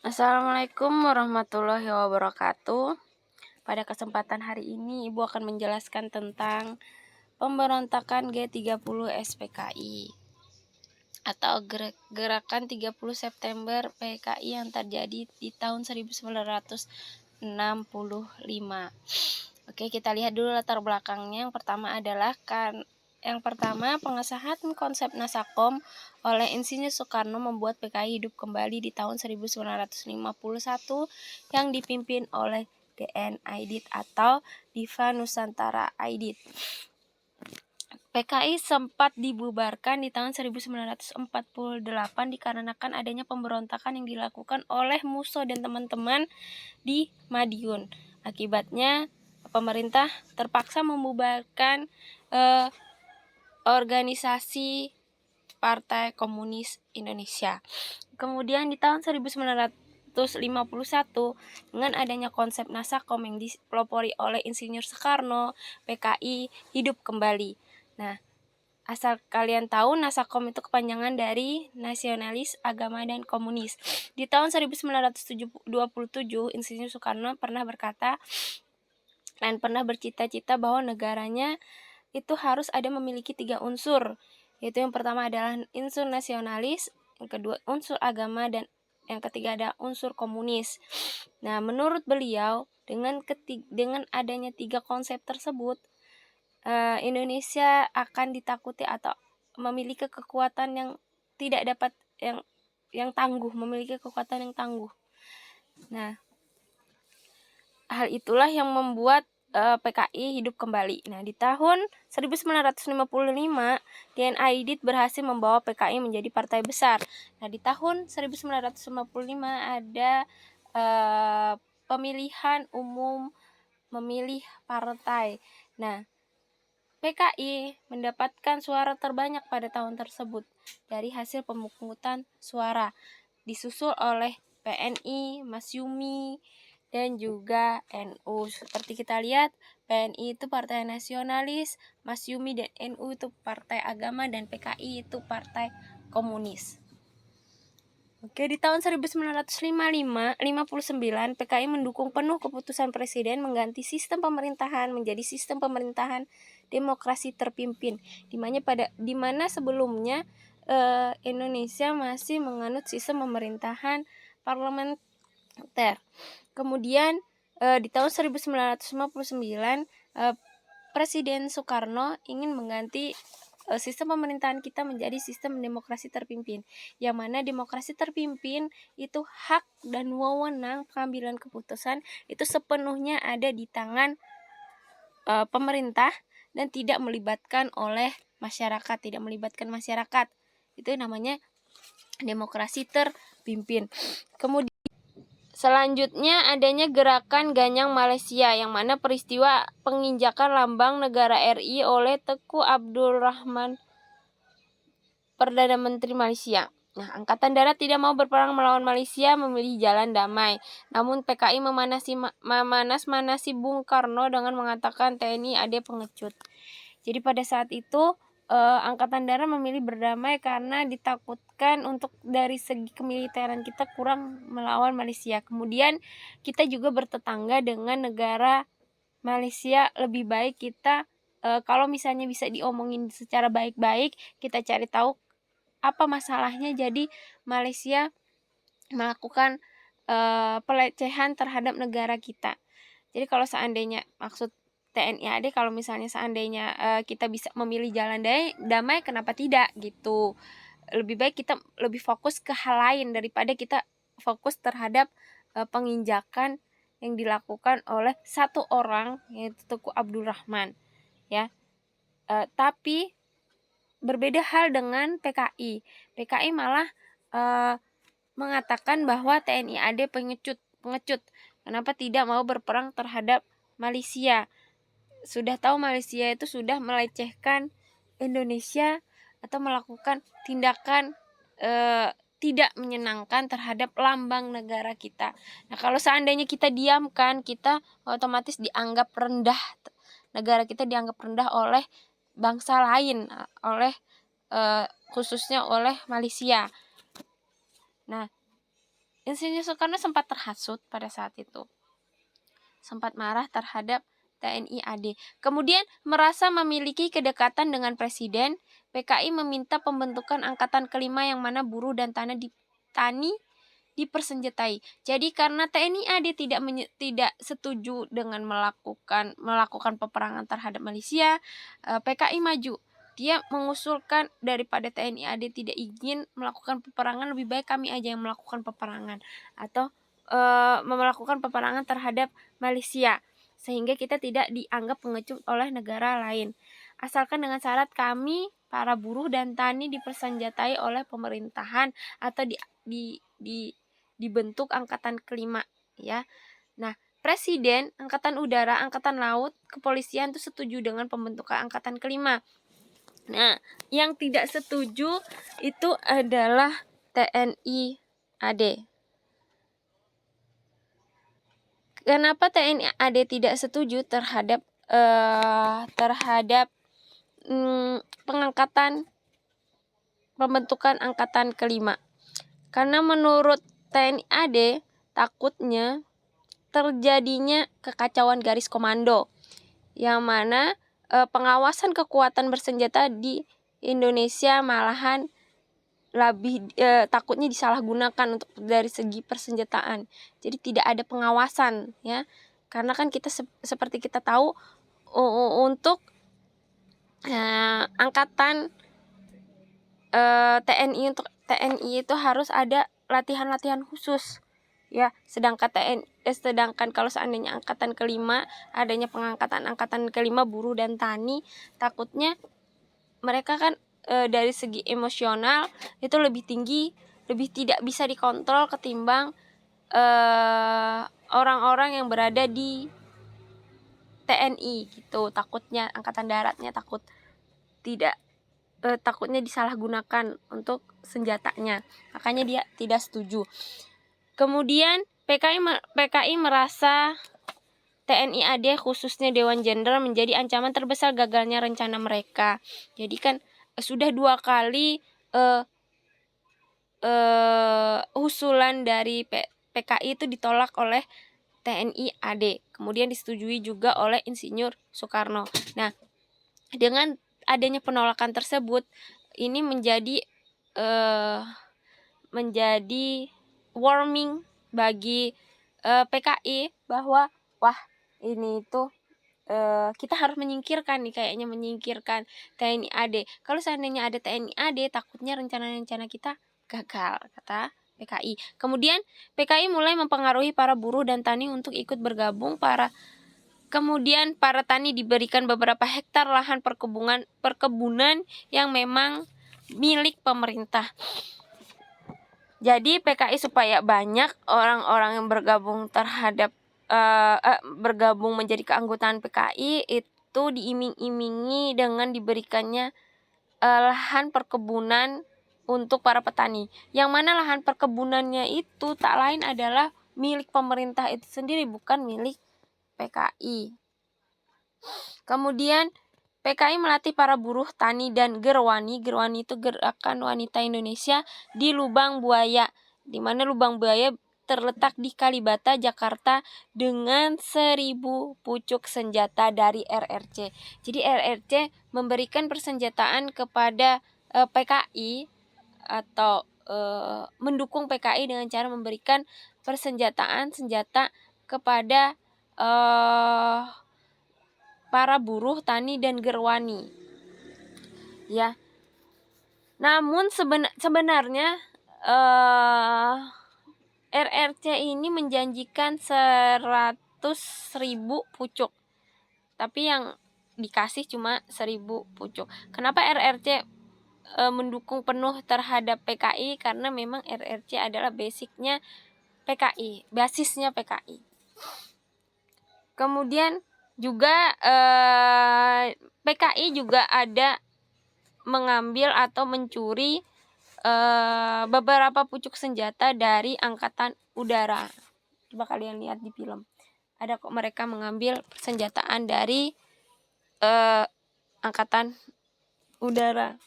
Assalamualaikum warahmatullahi wabarakatuh. Pada kesempatan hari ini, Ibu akan menjelaskan tentang pemberontakan G30 SPKI atau gerakan 30 September PKI yang terjadi di tahun 1965. Oke, kita lihat dulu latar belakangnya. Yang pertama pengesahan konsep Nasakom oleh Insinyur Soekarno membuat PKI hidup kembali di tahun 1951 yang dipimpin oleh DN Aidit atau Diva Nusantara Aidit. PKI sempat dibubarkan di tahun 1948 dikarenakan adanya pemberontakan yang dilakukan oleh Musso dan teman-teman di Madiun. Akibatnya pemerintah terpaksa membubarkan organisasi Partai Komunis Indonesia. Kemudian di tahun 1951 dengan adanya konsep Nasakom yang dipelopori oleh Insinyur Soekarno, PKI hidup kembali. Nah, asal kalian tahu, Nasakom itu kepanjangan dari Nasionalis, Agama, dan Komunis. Di tahun 1927, Insinyur Soekarno pernah berkata dan pernah bercita-cita bahwa negaranya itu harus ada memiliki 3 unsur, yaitu yang pertama adalah unsur nasionalis, yang kedua unsur agama, dan yang ketiga ada unsur komunis. Nah, menurut beliau dengan adanya 3 konsep tersebut, Indonesia akan ditakuti atau memiliki kekuatan yang tidak dapat yang tangguh, memiliki kekuatan yang tangguh. Nah, hal itulah yang membuat PKI hidup kembali. Nah, di tahun 1955, DN Aidit berhasil membawa PKI menjadi partai besar. Nah, di tahun 1955 ada pemilihan umum memilih partai. Nah, PKI mendapatkan suara terbanyak pada tahun tersebut dari hasil pemungutan suara, disusul oleh PNI, Masyumi, dan juga NU. Seperti kita lihat, PNI itu Partai Nasionalis, Masyumi dan NU itu Partai Agama, dan PKI itu Partai Komunis. Oke, di tahun 1959, PKI mendukung penuh keputusan Presiden mengganti sistem pemerintahan menjadi sistem pemerintahan demokrasi terpimpin, di mana sebelumnya Indonesia masih menganut sistem pemerintahan parlementer. Kemudian di tahun 1959, Presiden Soekarno ingin mengganti sistem pemerintahan kita menjadi sistem demokrasi terpimpin, yang mana demokrasi terpimpin itu hak dan wewenang pengambilan keputusan itu sepenuhnya ada di tangan pemerintah dan tidak melibatkan masyarakat. Itu namanya demokrasi terpimpin. Kemudian selanjutnya adanya gerakan Ganyang Malaysia, yang mana peristiwa penginjakan lambang negara RI oleh Teuku Abdul Rahman, Perdana Menteri Malaysia. Nah, Angkatan Darat tidak mau berperang melawan Malaysia, memilih jalan damai. Namun PKI memanas-manasi Bung Karno dengan mengatakan TNI AD pengecut. Jadi pada saat itu Angkatan Darat memilih berdamai karena ditakutkan untuk dari segi kemiliteran kita kurang melawan Malaysia. Kemudian kita juga bertetangga dengan negara Malaysia, lebih baik kita kalau misalnya bisa diomongin secara baik-baik, kita cari tahu apa masalahnya. Jadi Malaysia melakukan pelecehan terhadap negara kita. Jadi kalau seandainya maksud TNI AD, kalau misalnya seandainya kita bisa memilih jalan damai, kenapa tidak gitu. Lebih baik kita lebih fokus ke hal lain daripada kita fokus terhadap penginjakan yang dilakukan oleh satu orang, yaitu Teuku Abdul Rahman, ya. Tapi berbeda hal dengan PKI. PKI malah mengatakan bahwa TNI AD pengecut. Kenapa tidak mau berperang terhadap Malaysia? Sudah tahu Malaysia itu sudah melecehkan Indonesia atau melakukan tindakan tidak menyenangkan terhadap lambang negara kita. Nah, kalau seandainya kita diamkan, kita otomatis dianggap rendah. Negara kita dianggap rendah oleh bangsa lain, oleh khususnya oleh Malaysia. Nah, Insinyur Soekarno sempat terhasut pada saat itu. Sempat marah terhadap TNI AD. Kemudian merasa memiliki kedekatan dengan Presiden, PKI meminta pembentukan angkatan kelima yang mana buruh dan tani dipersenjatai. Jadi karena TNI AD tidak setuju dengan melakukan peperangan terhadap Malaysia, PKI maju. Dia mengusulkan daripada TNI AD tidak ingin melakukan peperangan, lebih baik kami aja yang melakukan peperangan atau melakukan peperangan terhadap Malaysia, sehingga kita tidak dianggap pengecut oleh negara lain. Asalkan dengan syarat kami para buruh dan tani dipersenjatai oleh pemerintahan atau dibentuk angkatan kelima, ya. Nah, Presiden, Angkatan Udara, Angkatan Laut, Kepolisian itu setuju dengan pembentukan angkatan kelima. Nah, yang tidak setuju itu adalah TNI AD. Kenapa TNI AD tidak setuju terhadap pengangkatan pembentukan angkatan kelima? Karena menurut TNI AD takutnya terjadinya kekacauan garis komando, yang mana pengawasan kekuatan bersenjata di Indonesia malahan lebih takutnya disalahgunakan untuk dari segi persenjataan. Jadi tidak ada pengawasan, ya. Karena kan kita seperti kita tahu untuk angkatan TNI itu harus ada latihan-latihan khusus, ya. Sedangkan kalau seandainya angkatan kelima, adanya pengangkatan angkatan kelima buruh dan tani, takutnya mereka kan dari segi emosional itu lebih tinggi, lebih tidak bisa dikontrol ketimbang orang-orang yang berada di TNI gitu. Takutnya angkatan daratnya takutnya disalahgunakan untuk senjatanya, makanya dia tidak setuju. Kemudian PKI merasa TNI AD khususnya Dewan Jenderal menjadi ancaman terbesar gagalnya rencana mereka. Jadi kan sudah 2 kali usulan dari PKI itu ditolak oleh TNI AD. Kemudian disetujui juga oleh Insinyur Soekarno. Nah, dengan adanya penolakan tersebut, ini menjadi warming bagi PKI bahwa wah, ini tuh kita harus menyingkirkan TNI AD. Kalau seandainya ada TNI AD, takutnya rencana-rencana kita gagal, kata PKI. Kemudian PKI mulai mempengaruhi para buruh dan tani untuk ikut bergabung. Kemudian para tani diberikan beberapa hektar lahan perkebunan yang memang milik pemerintah. Jadi PKI supaya banyak orang-orang yang bergabung menjadi keanggotaan PKI itu diiming-imingi dengan diberikannya lahan perkebunan untuk para petani, yang mana lahan perkebunannya itu tak lain adalah milik pemerintah itu sendiri, bukan milik PKI. Kemudian PKI melatih para buruh tani dan gerwani itu Gerakan Wanita Indonesia, di Lubang Buaya, di mana Lubang Buaya terletak di Kalibata, Jakarta, dengan 1000 pucuk senjata dari RRC. Jadi RRC memberikan persenjataan kepada PKI atau mendukung PKI dengan cara memberikan senjata kepada para buruh tani dan gerwani, ya. Namun sebenarnya RRC ini menjanjikan 100.000 pucuk, tapi yang dikasih cuma 1000 pucuk. Kenapa RRC mendukung penuh terhadap PKI? Karena memang RRC adalah basisnya PKI. Kemudian juga PKI juga ada mengambil atau mencuri beberapa pucuk senjata dari Angkatan Udara. Coba kalian lihat di film. Ada kok mereka mengambil senjataan dari Angkatan Udara.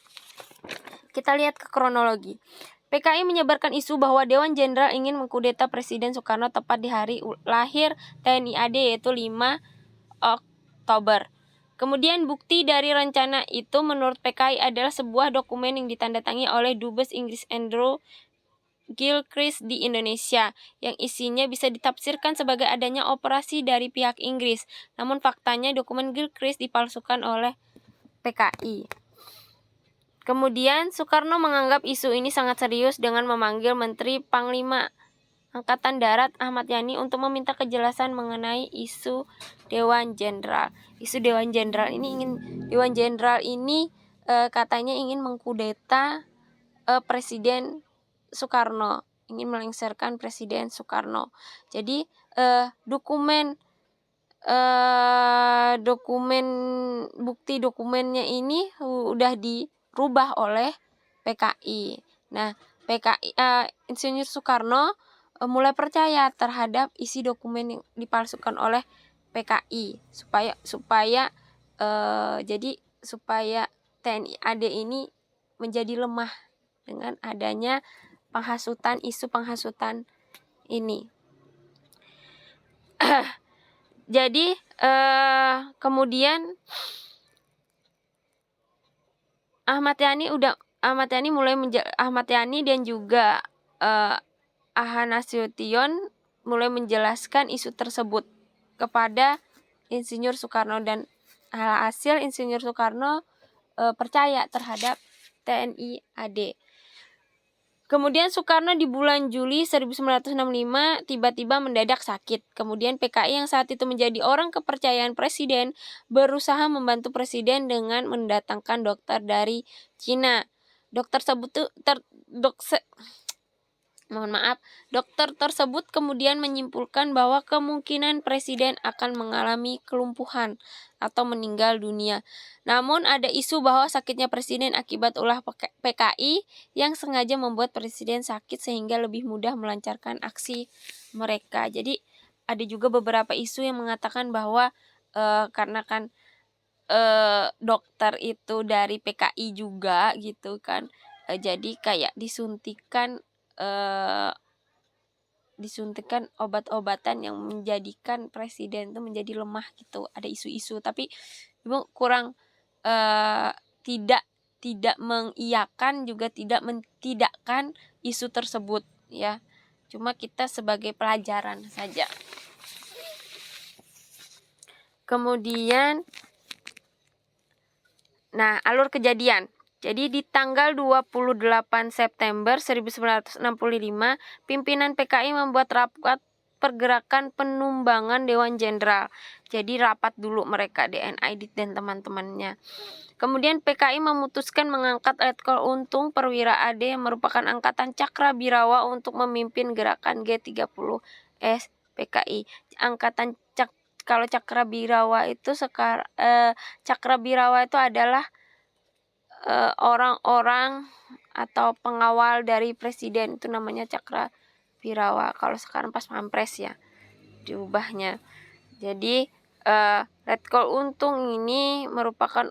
Kita lihat ke kronologi. PKI menyebarkan isu bahwa Dewan Jenderal ingin mengkudeta Presiden Soekarno tepat di hari lahir TNI AD yaitu 5 Oktober. Kemudian bukti dari rencana itu menurut PKI adalah sebuah dokumen yang ditandatangani oleh Dubes Inggris Andrew Gilchrist di Indonesia, yang isinya bisa ditafsirkan sebagai adanya operasi dari pihak Inggris. Namun faktanya dokumen Gilchrist dipalsukan oleh PKI. Kemudian Soekarno menganggap isu ini sangat serius dengan memanggil Menteri Panglima Angkatan Darat Ahmad Yani untuk meminta kejelasan mengenai isu Dewan Jenderal. Isu Dewan Jenderal ini katanya ingin mengkudeta Presiden Soekarno, ingin melengsarkan Presiden Soekarno. Jadi dokumen bukti dokumennya ini udah dirubah oleh PKI. Nah, Insinyur Soekarno mulai percaya terhadap isi dokumen yang dipalsukan oleh PKI supaya TNI AD ini menjadi lemah dengan adanya isu penghasutan ini. Jadi kemudian Ahmad Yani dan juga Aha Nasution mulai menjelaskan isu tersebut kepada Insinyur Soekarno, dan hasil Insinyur Soekarno percaya terhadap TNI AD. Kemudian Soekarno di bulan Juli 1965 tiba-tiba mendadak sakit. Kemudian PKI yang saat itu menjadi orang kepercayaan Presiden berusaha membantu Presiden dengan mendatangkan dokter dari Cina. Dokter tersebut kemudian menyimpulkan bahwa kemungkinan Presiden akan mengalami kelumpuhan atau meninggal dunia. Namun ada isu bahwa sakitnya Presiden akibat ulah PKI yang sengaja membuat Presiden sakit sehingga lebih mudah melancarkan aksi mereka. Jadi ada juga beberapa isu yang mengatakan bahwa karena kan dokter itu dari PKI juga gitu kan, jadi kayak disuntikan obat-obatan yang menjadikan Presiden itu menjadi lemah gitu. Ada isu-isu, tapi Ibu kurang tidak mengiyakan juga tidak mentidakkan isu tersebut ya. Cuma kita sebagai pelajaran saja. Kemudian alur kejadian. Jadi di tanggal 28 September 1965, pimpinan PKI membuat rapat pergerakan penumbangan Dewan Jenderal. Jadi rapat dulu mereka, DNI dan teman-temannya. Kemudian PKI memutuskan mengangkat Letkol Untung Perwira AD yang merupakan angkatan Cakrabirawa untuk memimpin gerakan G30S PKI. Kalau Cakrabirawa itu Cakrabirawa itu adalah orang-orang atau pengawal dari Presiden, itu namanya Cakrabirawa. Kalau sekarang pas Pampres ya diubahnya. Jadi Letkol Untung ini merupakan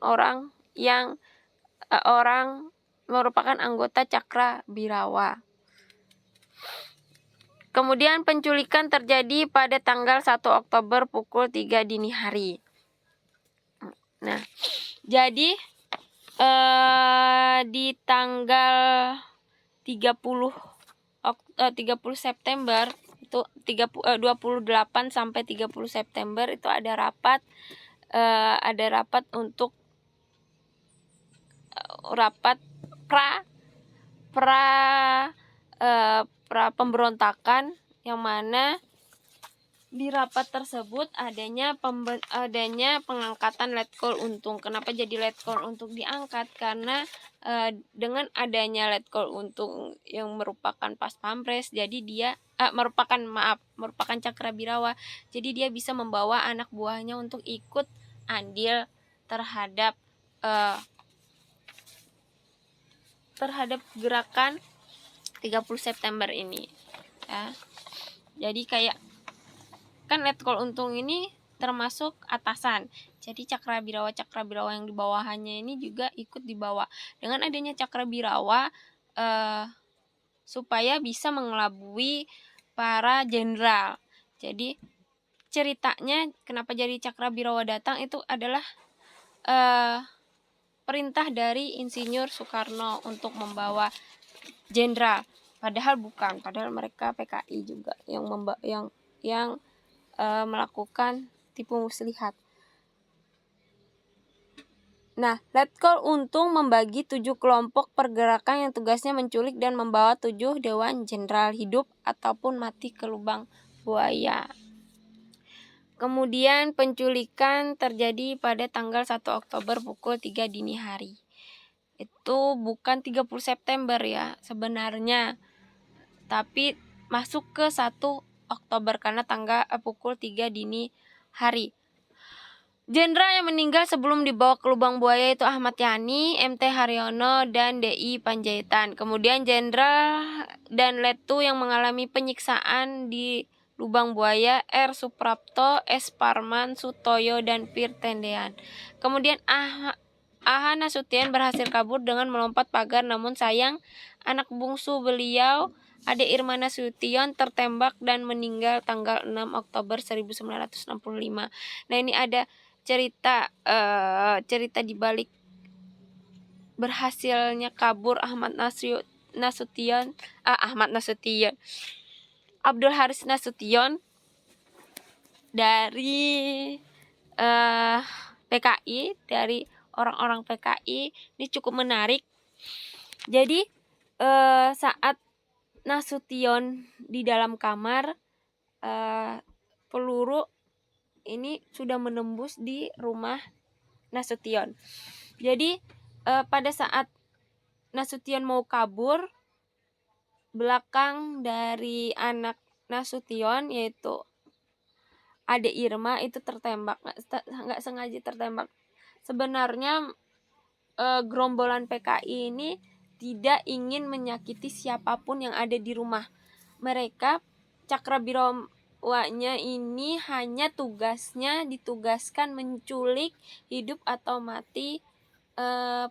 merupakan anggota Cakrabirawa. Kemudian penculikan terjadi pada tanggal 1 Oktober pukul 3 dini hari. Nah, jadi di tanggal 30 September itu 28 sampai 30 September itu ada rapat untuk rapat pra pemberontakan, yang mana di rapat tersebut adanya pengangkatan Letkol Untung. Kenapa jadi Letkol Untung diangkat? Karena dengan adanya Letkol Untung yang merupakan pas Pampres, jadi dia merupakan Cakrabirawa. Jadi dia bisa membawa anak buahnya untuk ikut andil terhadap gerakan 30 September ini ya. Jadi kayak kan Letkol Untung ini termasuk atasan. Jadi Cakrabirawa yang di bawahannya ini juga ikut dibawa. Dengan adanya Cakrabirawa supaya bisa mengelabui para jenderal. Jadi ceritanya kenapa jadi Cakrabirawa datang itu adalah perintah dari Insinyur Soekarno untuk membawa jenderal. Padahal bukan, padahal mereka PKI juga yang melakukan tipu muslihat. Nah, Letkol Untung membagi 7 kelompok pergerakan yang tugasnya menculik dan membawa 7 dewan jenderal hidup ataupun mati ke lubang buaya. Kemudian penculikan terjadi pada tanggal 1 Oktober pukul 3 dini hari. Itu bukan 30 September ya sebenarnya, tapi masuk ke 1 Oktober karena pukul 3 dini hari. Jenderal yang meninggal sebelum dibawa ke lubang buaya itu Ahmad Yani, MT Haryono, dan DI Panjaitan. Kemudian jenderal dan letu yang mengalami penyiksaan di lubang buaya R. Suprapto, S. Parman, Sutoyo, dan Pir Tendean. Kemudian Aha Nasution berhasil kabur dengan melompat pagar, namun sayang anak bungsu beliau Ade Irma Nasution tertembak dan meninggal tanggal 6 Oktober 1965. Nah, ini ada cerita di balik berhasilnya kabur Abdul Haris Nasution dari PKI, dari orang-orang PKI. Ini cukup menarik. Jadi saat Nasution di dalam kamar, peluru ini sudah menembus di rumah Nasution. Jadi pada saat Nasution mau kabur, belakang dari anak Nasution yaitu Ade Irma itu tertembak, nggak sengaja tertembak. Sebenarnya gerombolan PKI ini tidak ingin menyakiti siapapun yang ada di rumah. Mereka Cakrabirawanya ini hanya ditugaskan menculik hidup atau mati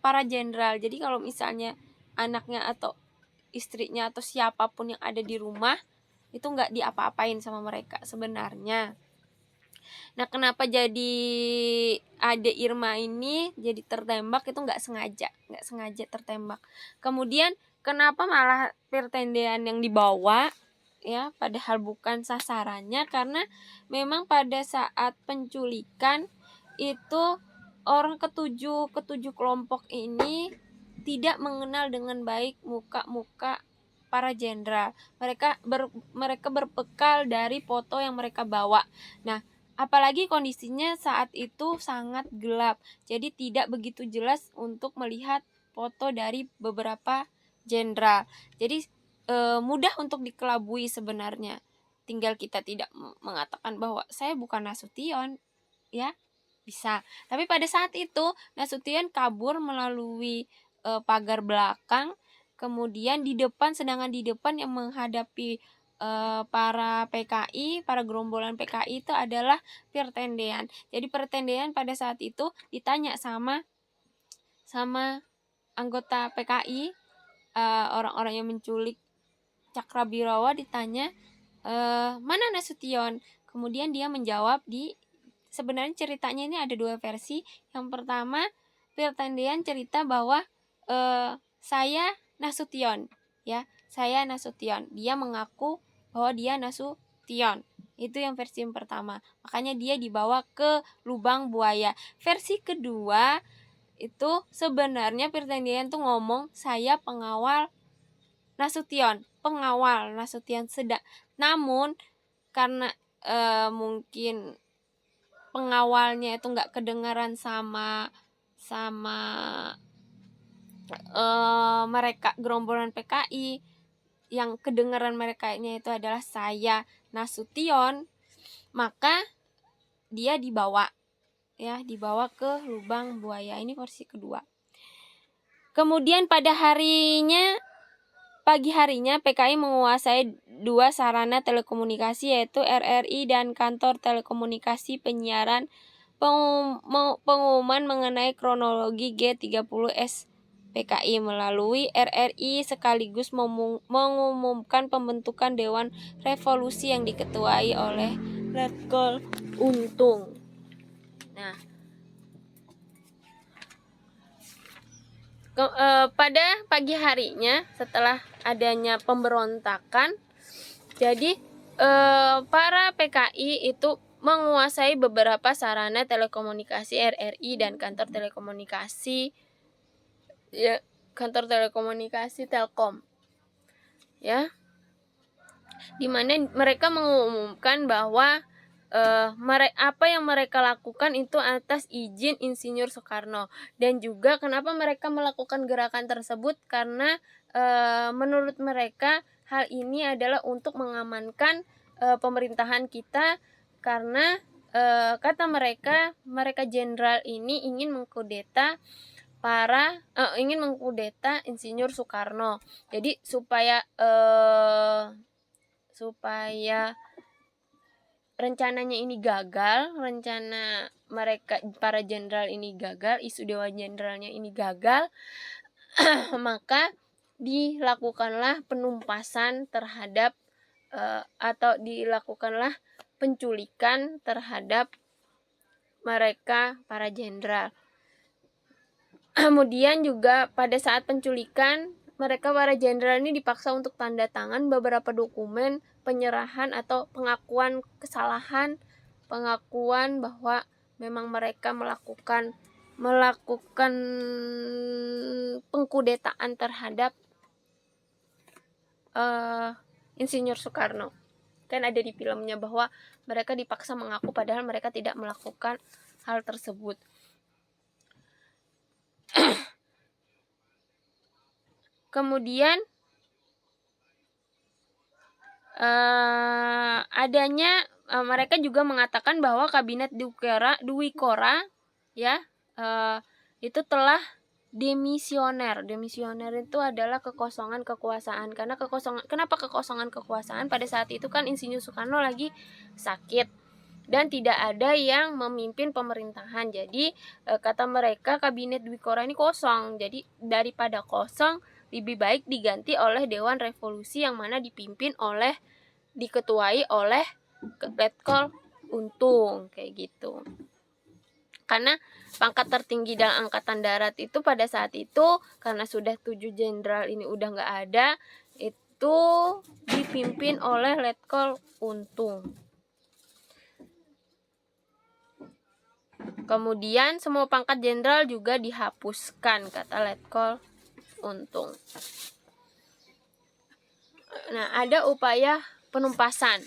para jenderal. Jadi kalau misalnya anaknya atau istrinya atau siapapun yang ada di rumah itu nggak diapa-apain sama mereka sebenarnya. Nah, kenapa jadi Ade Irma ini jadi tertembak itu nggak sengaja tertembak. Kemudian kenapa malah Pir Tendean yang dibawa ya, padahal bukan sasarannya, karena memang pada saat penculikan itu orang ketujuh kelompok ini tidak mengenal dengan baik muka-muka para jenderal. Mereka berbekal dari foto yang mereka bawa. Nah, apalagi kondisinya saat itu sangat gelap, jadi tidak begitu jelas untuk melihat foto dari beberapa jenderal. Jadi mudah untuk dikelabui sebenarnya. Tinggal kita tidak mengatakan bahwa saya bukan Nasution, ya bisa. Tapi pada saat itu Nasution kabur melalui pagar belakang, kemudian sedangkan di depan yang menghadapi para PKI, para gerombolan PKI itu adalah Pir Tendean. Jadi Pir Tendean pada saat itu ditanya sama anggota PKI, orang-orang yang menculik Cakrabirawa ditanya, mana Nasution? Kemudian dia menjawab sebenarnya ceritanya ini ada 2 versi. Yang pertama, Pir Tendean cerita bahwa saya Nasution, ya, saya Nasution. Dia mengaku bahwa dia Nasution. Itu yang versi yang pertama. Makanya dia dibawa ke lubang buaya. Versi kedua itu sebenarnya Pir Tendean tuh ngomong saya pengawal Nasution sedang. Namun karena mungkin pengawalnya itu nggak kedengaran sama mereka gerombolan PKI, yang kedengaran merekanya itu adalah saya Nasution, maka dia dibawa ke lubang buaya. Ini versi kedua. Kemudian pada pagi harinya PKI menguasai 2 sarana telekomunikasi yaitu RRI dan kantor telekomunikasi penyiaran. Pengumuman mengenai kronologi G30S PKI melalui RRI sekaligus mengumumkan pembentukan Dewan Revolusi yang diketuai oleh Letkol Untung. Nah, pada pagi harinya setelah adanya pemberontakan, jadi para PKI itu menguasai beberapa sarana telekomunikasi RRI dan kantor telekomunikasi Telkom, ya, di mana mereka mengumumkan bahwa apa yang mereka lakukan itu atas izin Insinyur Soekarno. Dan juga kenapa mereka melakukan gerakan tersebut, karena menurut mereka hal ini adalah untuk mengamankan pemerintahan kita, karena kata mereka jenderal ini ingin mengkudeta Insinyur Soekarno. Jadi supaya rencananya ini gagal, rencana mereka para jenderal ini gagal, isu Dewan Jenderalnya ini gagal, maka dilakukanlah penumpasan terhadap atau dilakukanlah penculikan terhadap mereka para jenderal. Kemudian juga pada saat penculikan, mereka para jenderal ini dipaksa untuk tanda tangan beberapa dokumen penyerahan atau pengakuan kesalahan, pengakuan bahwa memang mereka melakukan pengkudetaan terhadap Insinyur Soekarno. Kan ada di filmnya bahwa mereka dipaksa mengaku padahal mereka tidak melakukan hal tersebut. Kemudian mereka juga mengatakan bahwa kabinet Dwi Kora ya itu telah demisioner. Demisioner itu adalah kekosongan kekuasaan. Kenapa kekosongan kekuasaan? Pada saat itu kan Insinyur Soekarno lagi sakit dan tidak ada yang memimpin pemerintahan. Jadi kata mereka kabinet Dwi Kora ini kosong. Jadi daripada kosong, lebih baik diganti oleh Dewan Revolusi yang mana diketuai oleh Letkol Untung, kayak gitu. Karena pangkat tertinggi dalam angkatan darat itu pada saat itu, karena sudah 7 jenderal ini udah nggak ada, itu dipimpin oleh Letkol Untung. Kemudian semua pangkat jenderal juga dihapuskan, kata Letkol Untung. Nah, ada upaya penumpasan,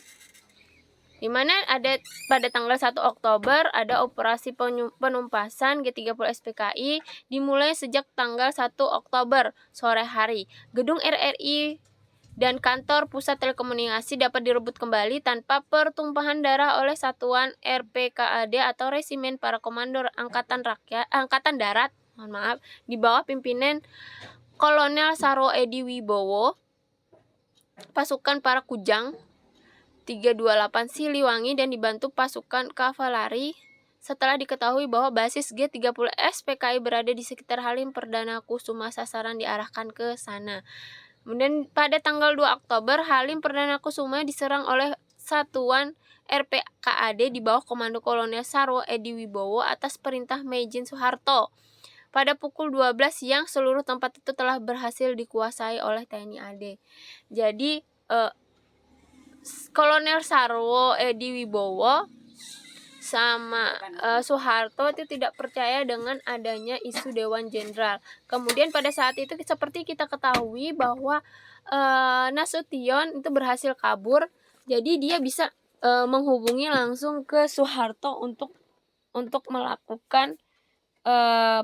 di mana ada pada tanggal 1 Oktober ada operasi penumpasan G30 SPKI dimulai sejak tanggal 1 Oktober sore hari. Gedung RRI dan kantor pusat telekomunikasi dapat direbut kembali tanpa pertumpahan darah oleh satuan RPKAD atau Resimen Para Komando Angkatan Darat, di bawah pimpinan Kolonel Saro Edi Wibowo. Pasukan para Kujang 328 Siliwangi dan dibantu pasukan kavaleri. Setelah diketahui bahwa basis G30 SPKI berada di sekitar Halim Perdana Kusuma, sasaran diarahkan ke sana. Kemudian pada tanggal 2 Oktober, Halim Perdana Kusuma diserang oleh satuan RPKAD di bawah komando Kolonel Saro Edi Wibowo atas perintah Mejen Soeharto. Pada pukul 12 siang, seluruh tempat itu telah berhasil dikuasai oleh TNI AD. Jadi, Kolonel Saro Edi Wibowo sama Soeharto itu tidak percaya dengan adanya isu Dewan Jenderal. Kemudian pada saat itu seperti kita ketahui bahwa Nasution itu berhasil kabur. Jadi dia bisa menghubungi langsung ke Soeharto untuk melakukan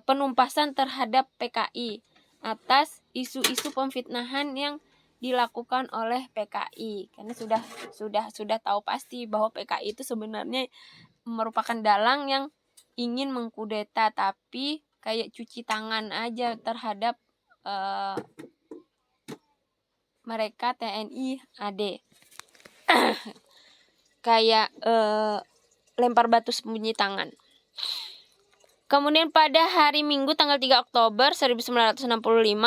penumpasan terhadap PKI atas isu-isu pemfitnahan yang dilakukan oleh PKI. Karena sudah tahu pasti bahwa PKI itu sebenarnya merupakan dalang yang ingin mengkudeta, tapi kayak cuci tangan aja terhadap mereka TNI AD. Kayak lempar batu sembunyi tangan. Kemudian pada hari Minggu tanggal 3 Oktober 1965,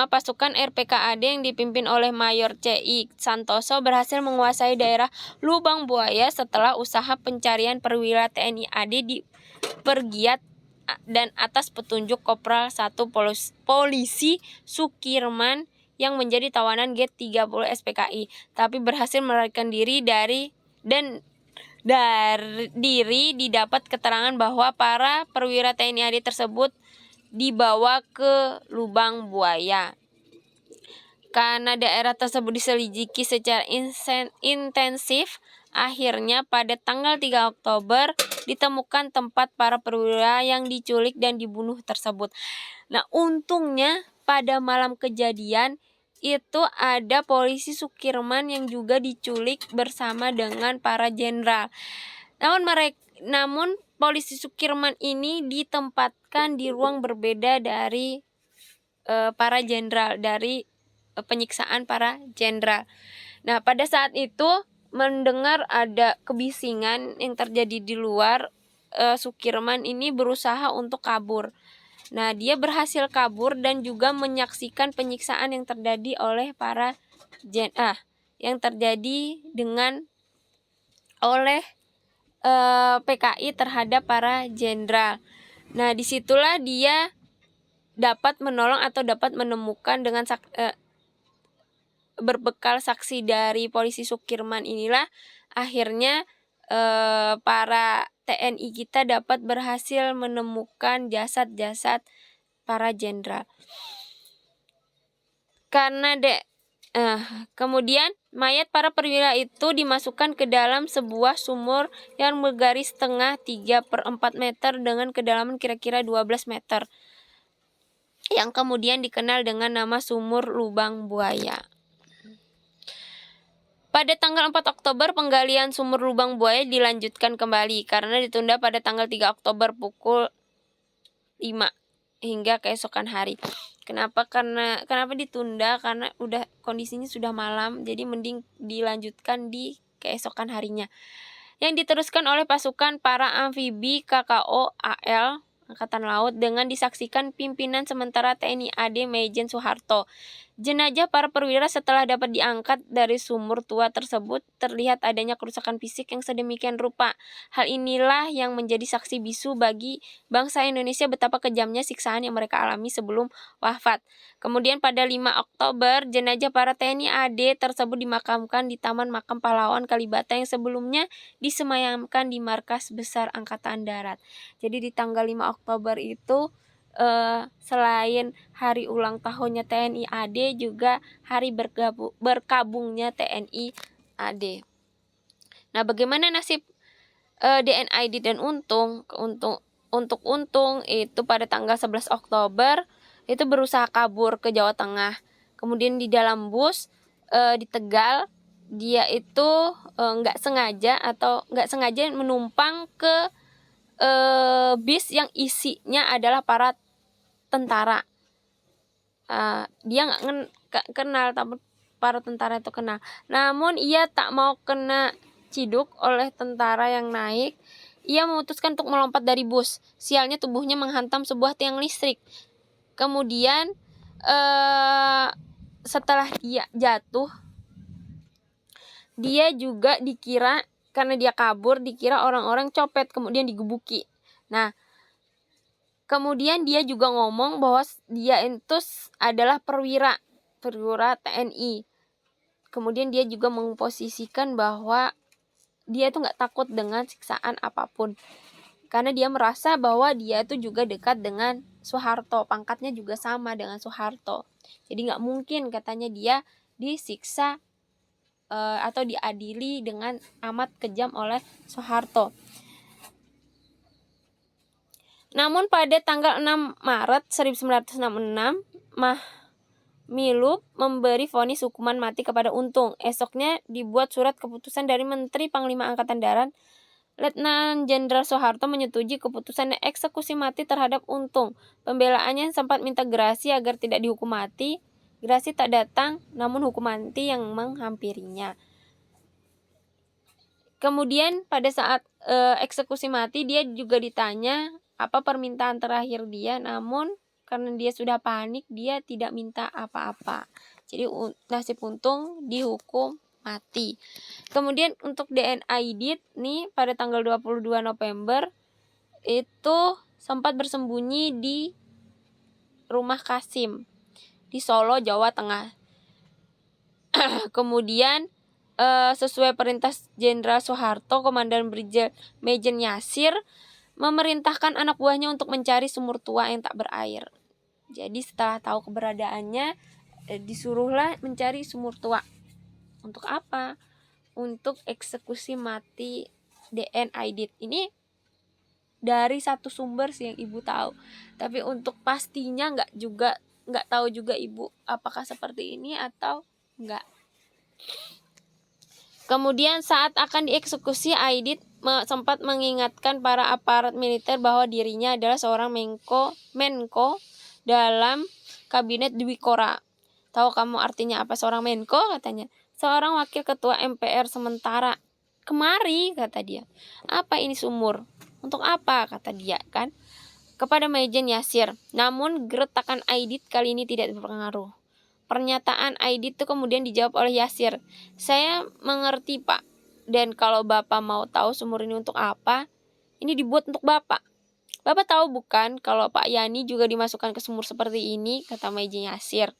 pasukan RPKAD yang dipimpin oleh Mayor C.I. Santoso berhasil menguasai daerah Lubang Buaya setelah usaha pencarian perwira TNI AD dipergiat dan atas petunjuk Kopral 1 Polisi Sukirman yang menjadi tawanan G30 SPKI, tapi berhasil melarikan diri dari didapat keterangan bahwa para perwira TNI AD tersebut dibawa ke Lubang Buaya. Karena daerah tersebut diselidiki secara intensif, akhirnya pada tanggal 3 Oktober ditemukan tempat para perwira yang diculik dan dibunuh tersebut. Nah, untungnya pada malam kejadian itu ada polisi Sukirman yang juga diculik bersama dengan para jenderal. Namun polisi Sukirman ini ditempatkan di ruang berbeda dari para jenderal, dari penyiksaan para jenderal. Nah, pada saat itu mendengar ada kebisingan yang terjadi di luar, Sukirman ini berusaha untuk kabur. Nah, dia berhasil kabur dan juga menyaksikan penyiksaan yang terjadi oleh para yang terjadi oleh PKI terhadap para jenderal. Nah, disitulah dia dapat menolong atau dapat menemukan dengan berbekal saksi dari polisi Sukirman inilah akhirnya para TNI kita dapat berhasil menemukan jasad-jasad para jenderal. Kemudian mayat para perwira itu dimasukkan ke dalam sebuah sumur yang bergaris tengah 3/4 meter dengan kedalaman kira-kira 12 meter, yang kemudian dikenal dengan nama Sumur Lubang Buaya. Pada tanggal 4 Oktober, penggalian sumur Lubang Buaya dilanjutkan kembali karena ditunda pada tanggal 3 Oktober pukul 5 hingga keesokan hari. Kenapa ditunda? Karena kondisinya sudah malam, jadi mending dilanjutkan di keesokan harinya. Yang diteruskan oleh pasukan para amfibi KKO AL Angkatan Laut dengan disaksikan pimpinan sementara TNI AD Maijen Soeharto. Jenazah para perwira setelah dapat diangkat dari sumur tua tersebut, terlihat adanya kerusakan fisik yang sedemikian rupa. Hal inilah yang menjadi saksi bisu bagi bangsa Indonesia betapa kejamnya siksaan yang mereka alami sebelum wafat. Kemudian pada 5 Oktober, jenazah para TNI AD tersebut dimakamkan di Taman Makam Pahlawan Kalibata yang sebelumnya disemayamkan di Markas Besar Angkatan Darat. Jadi di tanggal 5 Oktober itu selain hari ulang tahunnya TNI AD, juga hari berkabungnya TNI AD. Nah, bagaimana nasib DNID dan Untung? Untuk Untung itu pada tanggal 11 Oktober itu berusaha kabur ke Jawa Tengah. Kemudian di dalam bus di Tegal, dia itu nggak sengaja menumpang ke bis yang isinya adalah para tentara. Dia nggak kenal, tapi para tentara itu kenal. Namun ia tak mau kena ciduk oleh tentara yang naik. Ia memutuskan untuk melompat dari bus. Sialnya tubuhnya menghantam sebuah tiang listrik. Kemudian setelah dia jatuh, dia juga dikira, karena dia kabur, dikira orang-orang copet, kemudian digebuki. Nah, kemudian dia juga ngomong bahwa dia itu adalah perwira TNI. Kemudian dia juga memposisikan bahwa dia itu nggak takut dengan siksaan apapun, karena dia merasa bahwa dia itu juga dekat dengan Soeharto, pangkatnya juga sama dengan Soeharto. Jadi nggak mungkin katanya dia disiksa atau diadili dengan amat kejam oleh Soeharto. Namun pada tanggal 6 Maret 1966, Mahmilub memberi vonis hukuman mati kepada Untung. Esoknya dibuat surat keputusan dari Menteri Panglima Angkatan Darat. Letnan Jenderal Soeharto menyetujui keputusan eksekusi mati terhadap Untung. Pembelaannya sempat minta gerasi agar tidak dihukum mati. Gerasi tak datang, namun hukum mati yang menghampirinya. Kemudian pada saat eksekusi mati, dia juga ditanya apa permintaan terakhir dia, namun karena dia sudah panik, dia tidak minta apa-apa. Jadi nasib Untung dihukum mati. Kemudian untuk DN Aidit nih pada tanggal 22 November itu sempat bersembunyi di rumah Kasim di Solo, Jawa Tengah. Kemudian sesuai perintah Jenderal Soeharto, Komandan Brigjen Majen Yasir memerintahkan anak buahnya untuk mencari sumur tua yang tak berair. Jadi setelah tahu keberadaannya, disuruhlah mencari sumur tua. Untuk apa? Untuk eksekusi mati DN Aidit. Ini dari satu sumber sih yang ibu tahu. Tapi untuk pastinya nggak tahu juga ibu apakah seperti ini atau enggak. Kemudian saat akan dieksekusi, Aidit sempat mengingatkan para aparat militer bahwa dirinya adalah seorang Menko dalam kabinet Dwi Kora. Tahu kamu artinya apa seorang Menko? Katanya. Seorang wakil ketua MPR sementara. Kemari, kata dia. Apa ini sumur? Untuk apa? Kata dia kan. Kepada Majen Yasir. Namun gertakan Aidit kali ini tidak berpengaruh. Pernyataan Aidit itu kemudian dijawab oleh Yasir. Saya mengerti, Pak. Dan kalau Bapak mau tahu sumur ini untuk apa, ini dibuat untuk Bapak. Bapak tahu bukan kalau Pak Yani juga dimasukkan ke sumur seperti ini, kata Majen Yasir.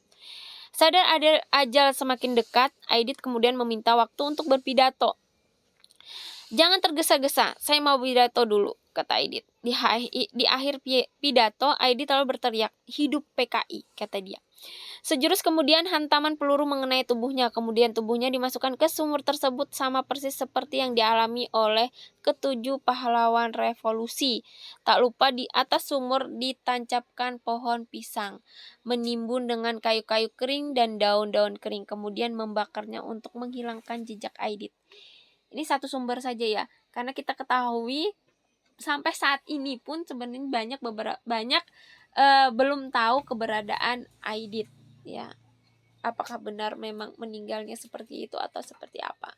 Sadar ada ajal semakin dekat, Aidit kemudian meminta waktu untuk berpidato. Jangan tergesa-gesa, saya mau pidato dulu, kata Aidit. Di akhir pidato, Aidit lalu berteriak, hidup PKI, kata dia. Sejurus kemudian hantaman peluru mengenai tubuhnya. Kemudian tubuhnya dimasukkan ke sumur tersebut sama persis seperti yang dialami oleh ketujuh pahlawan revolusi. Tak lupa di atas sumur ditancapkan pohon pisang, menimbun dengan kayu-kayu kering dan daun-daun kering, kemudian membakarnya untuk menghilangkan jejak Aidit. Ini satu sumber saja ya, karena kita ketahui sampai saat ini pun sebenarnya banyak belum tahu keberadaan Aidit. Ya, apakah benar memang meninggalnya seperti itu atau seperti apa?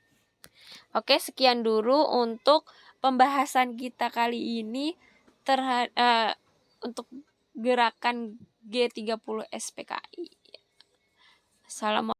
Oke, sekian dulu untuk pembahasan kita kali ini untuk gerakan G30 SPKI. Assalamualaikum.